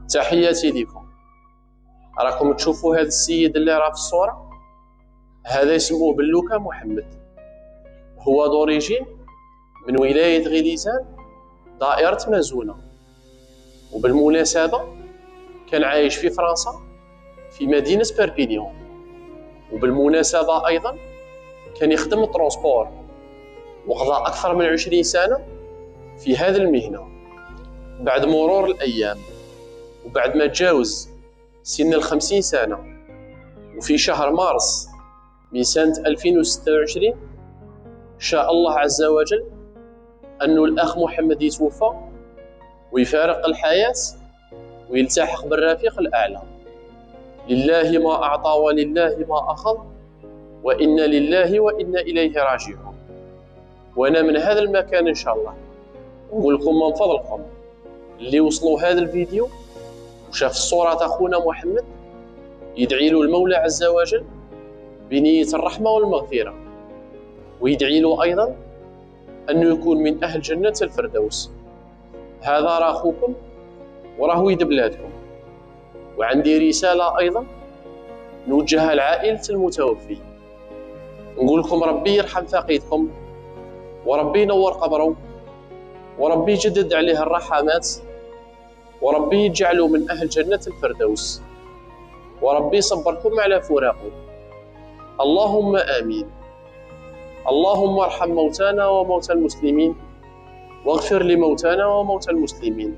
تحياتي لكم. راكم تشوفوا هذا السيد اللي راه في الصورة، هذا اسمه بلوكا محمد، هو دوريجين من ولاية غليزان دائرة مازونة، وبالمناسبة كان عايش في فرنسا في مدينة بيربينيون، وبالمناسبة أيضا كان يخدم الترونسبور، وقضى أكثر من 20 سنة في هذه المهنة. بعد مرور الأيام وبعد ما تجاوز سن 50 سنة، وفي شهر مارس من سنة 2026 شاء الله عز وجل أنه الأخ محمد يتوفى ويفارق الحياة ويلتحق بالرفيق الأعلى. لله ما أعطى ولله ما أخذ، وإنا لله وإنا إليه راجعون. وأنا من هذا المكان إن شاء الله نقول لكم من فضلكم اللي وصلوا هذا الفيديو وشاف صورة أخونا محمد يدعي له المولى عز وجل بنية الرحمة والمغفرة، ويدعي له أيضا أنه يكون من أهل جنة الفردوس. هذا راه أخوكم وراه ولد بلادكم. وعندي رسالة أيضا نوجهها لعائلة المتوفي، نقول لكم ربي يرحم فقيدكم، وربي ينور قبره، وربي يجدد عليه الرحمات، وربي يجعله من أهل جنة الفردوس، وربي يصبركم على فراقه. اللهم آمين. اللهم ارحم موتانا وموتى المسلمين، واغفر لموتانا وموتى المسلمين.